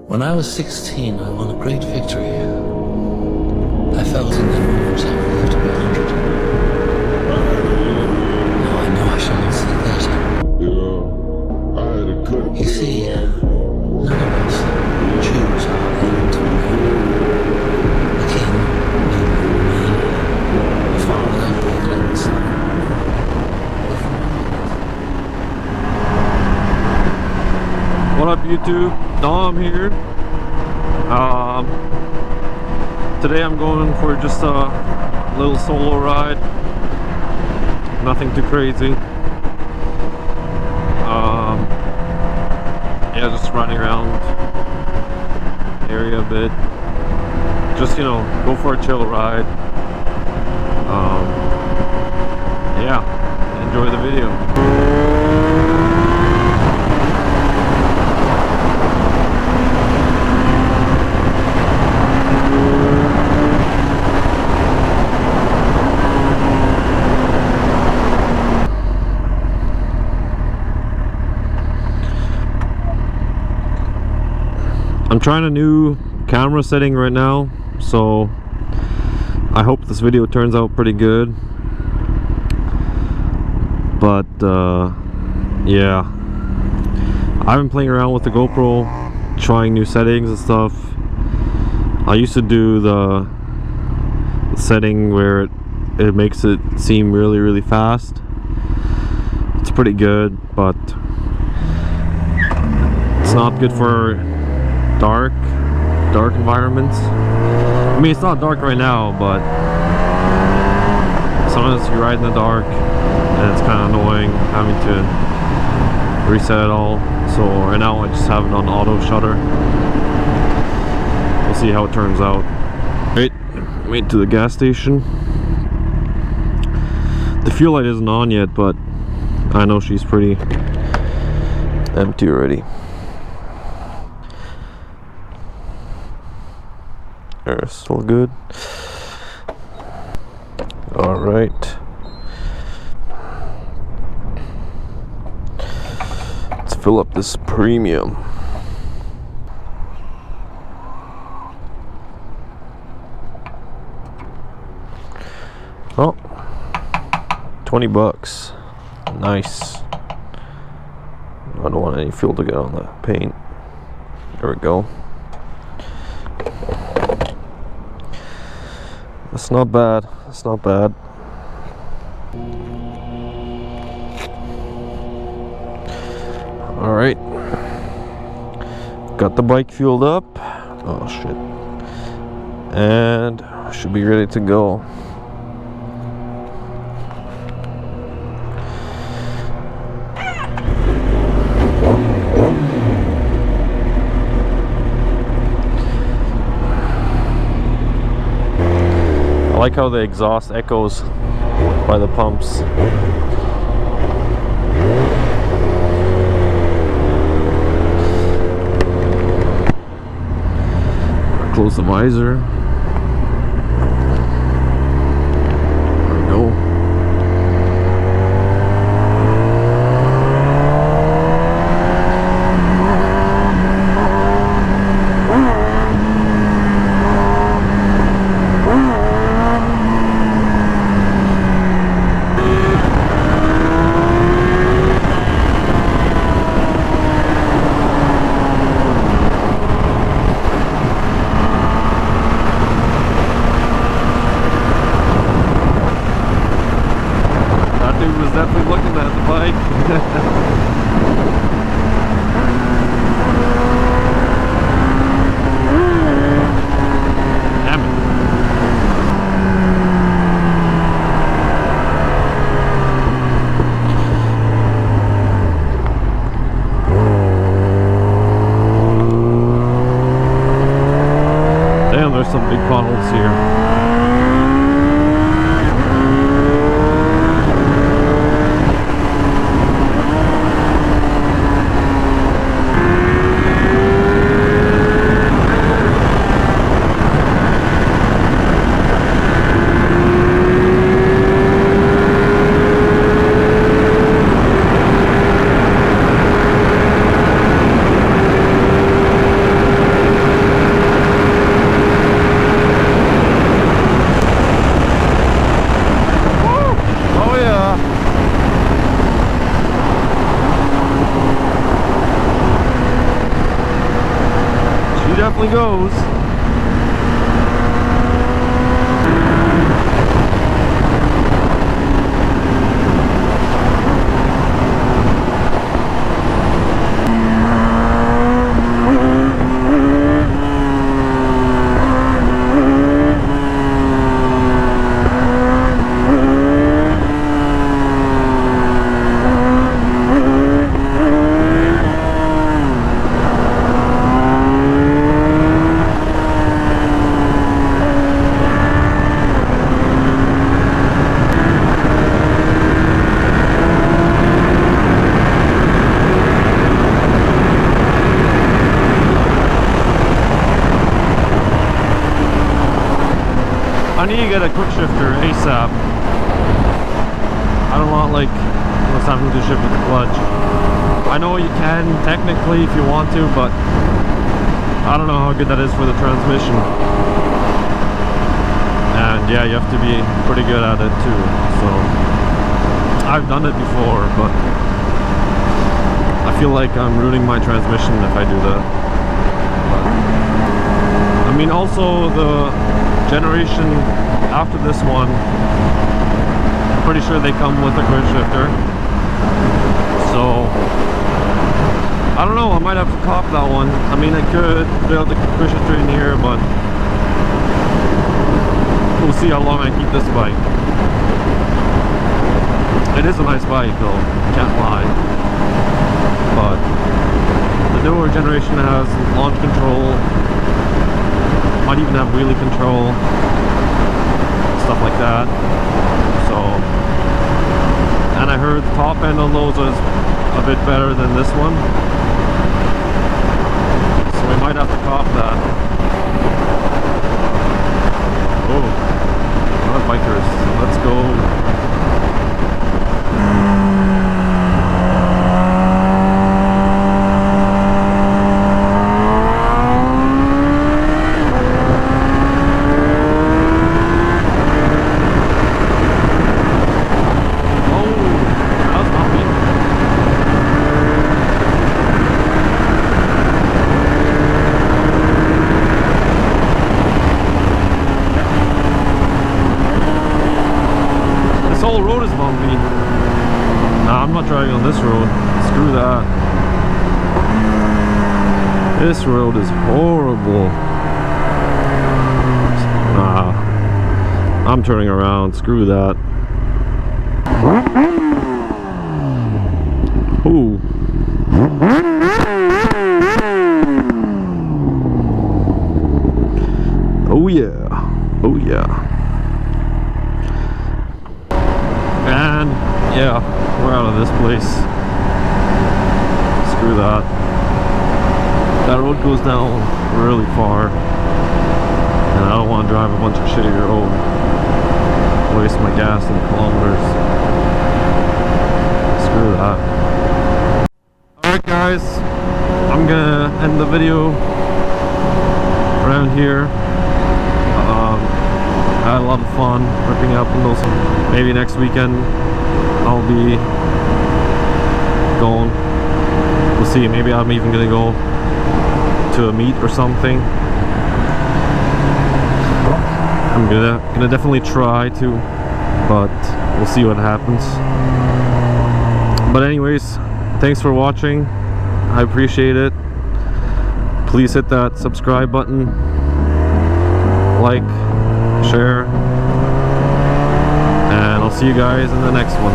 When I was 16, I won a great victory. I felt in that moment I would live to be 100. Now I know I shall not see that. You see, none of us choose our end to remain. The king may remain, the father may claim the son. What up, YouTube? Dom here. Today I'm going for just a little solo ride. Nothing too crazy. Yeah, just running around the area a bit. Just, you know, go for a chill ride. Yeah, enjoy the video. I'm trying a new camera setting right now, so I hope this video turns out pretty good. But yeah, I've been playing around with the GoPro, trying new settings and stuff. I used to do the setting where it makes it seem really fast. It's pretty good, but it's not good for dark environments. I mean, it's not dark right now, but sometimes you ride in the dark and it's kind of annoying having to reset it all. So right now I just have it on auto shutter. We'll see how it turns out. Made to the gas station. The fuel light isn't on yet, but I know she's pretty empty already. They're still good. All right. Let's fill up this premium. Oh, $20. Nice. I don't want any fuel to get on the paint. There we go. That's not bad. That's not bad. All right. Got the bike fueled up. Oh shit. And should be ready to go. I like how the exhaust echoes by the pumps. Close the visor. There we go. Definitely looking at the bike. Damn it. Damn, there's some big potholes here. definitely goes. I need to get a quick shifter ASAP. I don't want like what's having to shift with the clutch. I know you can technically if you want to, but I don't know how good that is for the transmission. And yeah, you have to be pretty good at it too. So I've done it before, but I feel like I'm ruining my transmission if I do that. But, I mean, also the generation after this one, I'm pretty sure they come with a quick shifter. So I don't know, I might have to cop that one. I mean, I could build the quick shifter in here, but we'll see how long I keep this bike. It is a nice bike though, can't lie. But the newer generation has launch control, might even have wheelie control, stuff like that. So, and I heard the top end on those was a bit better than this one, so we might have to cop that. Oh, a lot of bikers, let's go. Nah, I'm not driving on this road. Screw that. This road is horrible. Nah, I'm turning around. Screw that. Ooh. Oh yeah. Oh yeah. And yeah, we're out of this place. Screw that. That road goes down really far, and I don't want to drive a bunch of shitty road. Waste my gas in kilometers. Screw that. Alright guys, I'm gonna end the video around here. I had a lot of fun ripping up in those. Maybe next weekend I'll be going. We'll see. Maybe I'm even gonna go to a meet or something. I'm gonna definitely try to, but we'll see what happens. But anyways, thanks for watching. I appreciate it. Please hit that subscribe button, like, share, and I'll see you guys in the next one.